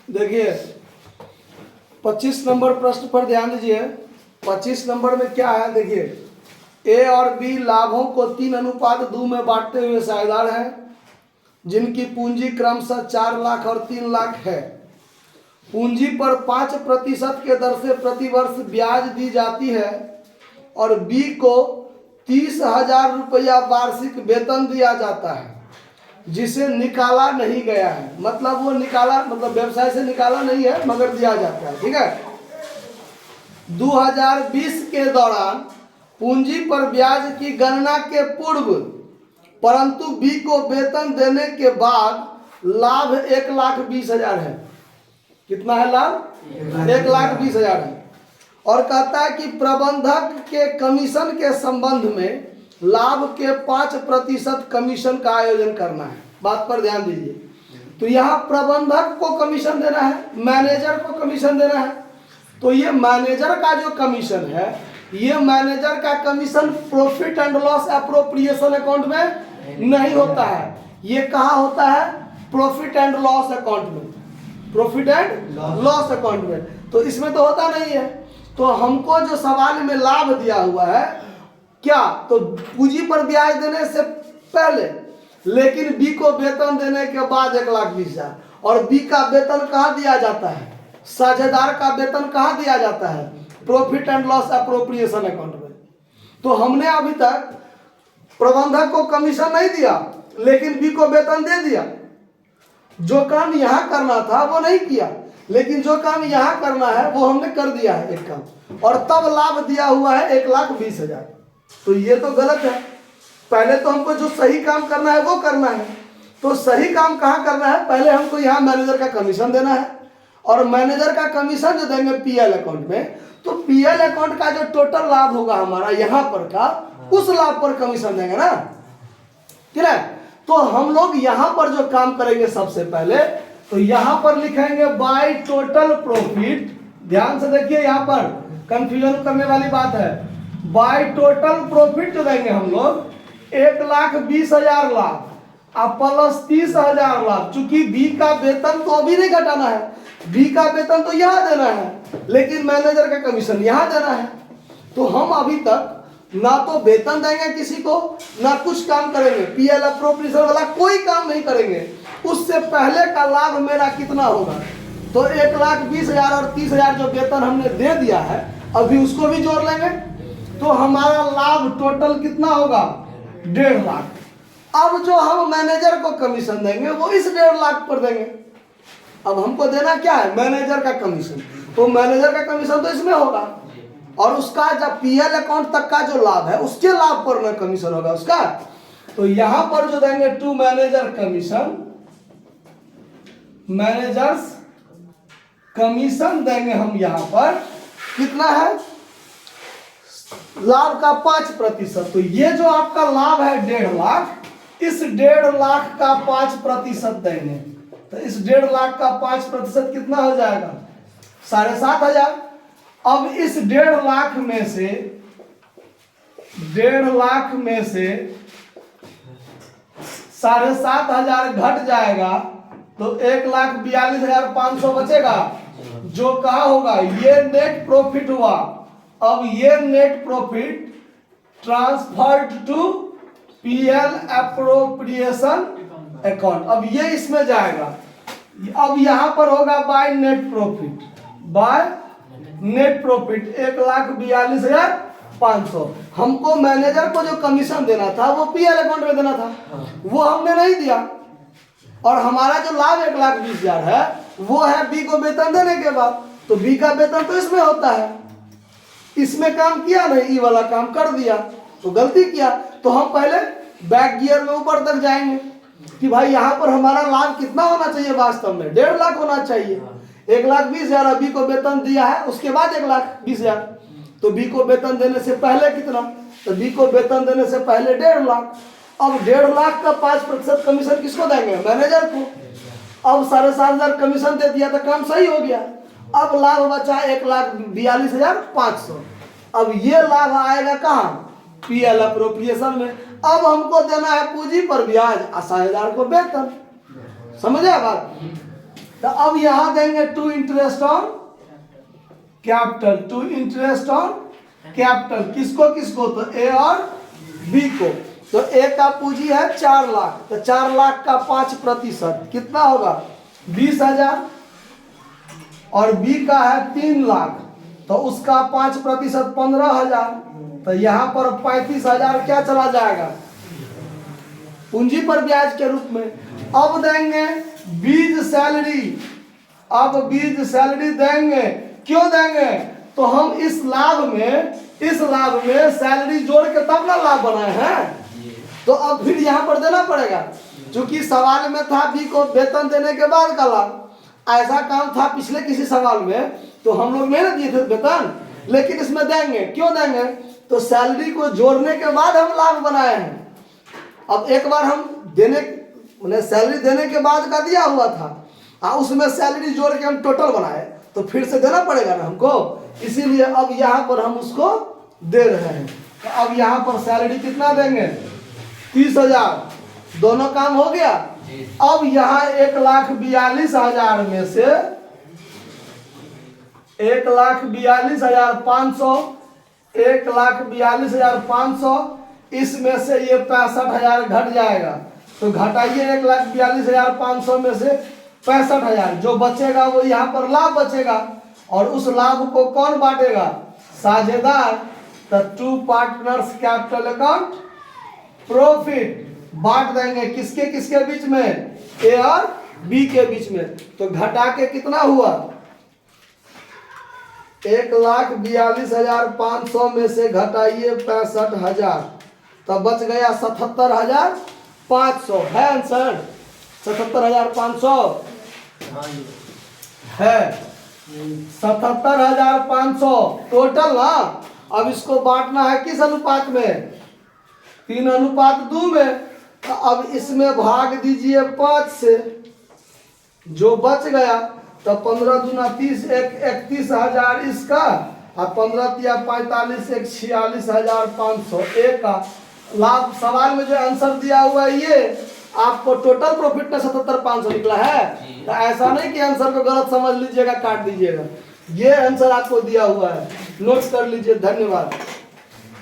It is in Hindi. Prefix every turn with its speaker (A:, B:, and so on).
A: देखिए 25 नंबर प्रश्न पर ध्यान दीजिए। 25 नंबर में क्या है देखिए, ए और बी लाभों को 3:2 में बांटते हुए साझेदार हैं जिनकी पूंजी क्रमशः 4 लाख और 3 लाख है। पूंजी पर 5% के दर से प्रतिवर्ष ब्याज दी जाती है और बी को 30,000 रुपया वार्षिक वेतन दिया जाता है जिसे निकाला नहीं गया है। मतलब वो निकाला, मतलब व्यवसाय से निकाला नहीं है मगर दिया जाता है। ठीक है। 2020 के दौरान पूंजी पर ब्याज की गणना के पूर्व परंतु बी को वेतन देने के बाद लाभ 1,20,000 है। कितना है लाभ? 1,20,000 है। और कहता है कि प्रबंधक के कमीशन के संबंध में लाभ के 5% कमीशन का आयोजन करना है। बात पर ध्यान दीजिए। तो यहाँ प्रबंधक को कमीशन देना है, मैनेजर को कमीशन देना है। तो ये मैनेजर का जो कमीशन है, ये मैनेजर का commission profit and loss appropriation account में नहीं होता है। ये कहाँ होता है? प्रॉफिट एंड लॉस अकाउंट में, प्रॉफिट एंड लॉस अकाउंट में। तो इसमें तो होता नहीं है। तो हमको जो सवाल में लाभ दिया हुआ है क्या, तो पूंजी पर ब्याज देने से पहले लेकिन बी को वेतन देने के बाद 1,20,000। और बी का वेतन कहाँ दिया जाता है? साझेदार का वेतन कहाँ दिया जाता है? Profit and loss appropriation account में। तो हमने अभी तक प्रबंधक को कमीशन नहीं दिया लेकिन बी को वेतन दे दिया। जो काम यहाँ करना था वो नहीं किया, लेकिन जो काम यहाँ करना है वो हमने कर दिया है एक काम, और तब लाभ दिया हुआ है 1,20,000। तो ये तो गलत है। पहले तो हमको जो सही काम करना है वो करना है। तो सही काम कहाँ करना है? पहले हमको यहाँ मैनेजर का कमीशन देना है, और मैनेजर का कमीशन जो देंगे पीएल अकाउंट में, तो पीएल अकाउंट का जो टोटल लाभ होगा हमारा यहाँ पर का, उस लाभ पर कमीशन देंगे ना। ठीक है। तो हम लोग यहाँ पर जो काम करेंगे सबसे पहले, तो यहाँ पर लिखेंगे बाय टोटल प्रॉफिट। ध्यान से देखिए, यहाँ पर कंफ्यूजन करने वाली बात है। बाय टोटल प्रॉफिट जो देंगे हम लोग 1,20,000 लाभ अब प्लस 30,000 लाभ। चूंकि बी का वेतन तो अभी नहीं घटाना है, बी का वेतन तो यहाँ देना है, लेकिन मैनेजर का कमीशन यहाँ देना है। तो हम अभी तक ना तो वेतन देंगे किसी को, ना कुछ काम करेंगे, पीएल अप्रोप्रिएशन वाला कोई काम नहीं करेंगे। उससे पहले का लाभ मेरा कितना होगा? तो 1,20,000 और 30,000 जो वेतन हमने दे दिया है, अभी उसको भी जोड़ लेंगे। तो हमारा लाभ टोटल कितना होगा? 1.5 लाख। अब जो हम मैनेजर को कमीशन देंगे वो इस 1.5 लाख पर देंगे। अब हमको देना क्या है? मैनेजर का कमीशन। तो मैनेजर का कमीशन तो इसमें होगा, और उसका जब पीएल अकाउंट तक का जो लाभ है उसके लाभ पर न कमीशन होगा उसका। तो यहां पर जो देंगे to manager commission, managers commission देंगे हम। यहां पर कितना है? लाभ का 5%। तो ये जो आपका लाभ है 1.5 लाख, इस 1.5 लाख का 5% देंगे। तो इस 1.5 लाख का 5% कितना हो जाएगा? 7,500। अब इस 1.5 लाख में से 7,500 घट जाएगा तो 1,42,500 बचेगा, जो कहा होगा ये नेट प्रॉफिट हुआ। अब ये net profit transferred to PL appropriation account. अब ये इसमें जाएगा। अब यहां पर होगा by net profit, by net profit 1,42,500। हमको मैनेजर को जो कमीशन देना था वो पीएल अकाउंट में देना था, वो हमने नहीं दिया। और हमारा जो लाभ 1,20,000 है वो है बी को वेतन देने के बाद। तो बी का वेतन तो इसमें होता है, इसमें काम किया नहीं, ई वाला काम कर दिया, तो गलती किया। तो हम पहले बैक गियर में ऊपर तक जाएंगे कि भाई यहाँ पर हमारा लाभ कितना होना चाहिए? वास्तव में 1.5 लाख होना चाहिए। 1,20,000 बी को वेतन दिया है, उसके बाद 1,20,000। तो बी को वेतन देने से पहले कितना? तो बी को वेतन देने से पहले 1.5 लाख। अब 1.5 लाख का 5% कमीशन किसको देंगे? मैनेजर को। अब 7,500 कमीशन दे दिया तो काम सही हो गया। अब लाभ बचा 1,42,500। अब ये लाभ आएगा कहाँ? पीएल अप्रोप्रिएशन में। अब हमको देना है पूंजी पर ब्याज, साझेदार को वेतन। समझे बात? तो अब यहां देंगे to interest on capital, to interest on capital, किसको किसको, तो ए और बी को। तो ए का पूंजी है 4 लाख, तो 4 लाख का 5% कितना होगा 20,000, और बी का है 3 लाख, तो उसका 5% 15,000, तो यहाँ पर 35,000 क्या चला जाएगा पूंजी पर ब्याज के रूप में। अब देंगे बीज सैलरी, अब बीज सैलरी देंगे, क्यों देंगे, तो हम इस लाभ में सैलरी जोड़ के तब ना लाभ बनाए हैं, तो अब फिर यहाँ पर देना पड़ेगा, क्योंकि सवाल में था बी को वेतन देने के बाद का लाभ, ऐसा काम था पिछले किसी सवाल में, तो हम लोग मेहनत दिए थे वेतन, लेकिन इसमें देंगे, क्यों देंगे, तो सैलरी को जोड़ने के बाद हम लाभ बनाए हैं। अब एक बार हम देने मैंने सैलरी देने के बाद का दिया हुआ था, उसमें सैलरी जोड़ के हम टोटल बनाए, तो फिर से देना पड़ेगा ना हमको, इसीलिए अब यहाँ पर हम उसको दे रहे हैं। तो अब यहाँ पर सैलरी कितना देंगे 30,000, दोनों काम हो गया। अब यहाँ 1,42,000 में से 1,42,500, 1,42,500, इसमें से ये 65,000 घट जाएगा, तो घटाइए 1,42,500 में से 65,000, जो बचेगा वो यहाँ पर लाभ बचेगा, और उस लाभ को कौन बांटेगा, साझेदार। तो to partners capital account profit बांट देंगे किसके किसके बीच में, ए और बी के बीच में। तो घटा के कितना हुआ 1,42,500 में से घटाइए 65,000, तब बच गया 77,500, है आंसर 77,500 है, 77,500 टोटल ना। अब इसको बांटना है किस अनुपात में, 3:2 में। तो अब इसमें भाग दीजिए 5 से, जो बच गया, तो 15 दूना 30, 31,000 इसका, और 15 तिया 45, 46,500 एक का लाभ। सवाल में जो आंसर दिया हुआ है ये आपको टोटल प्रॉफिट में 77,500 निकला है, तो ऐसा नहीं कि आंसर को गलत समझ लीजिएगा, काट दीजिएगा, ये आंसर आपको दिया हुआ है, नोट कर लीजिए। धन्यवाद।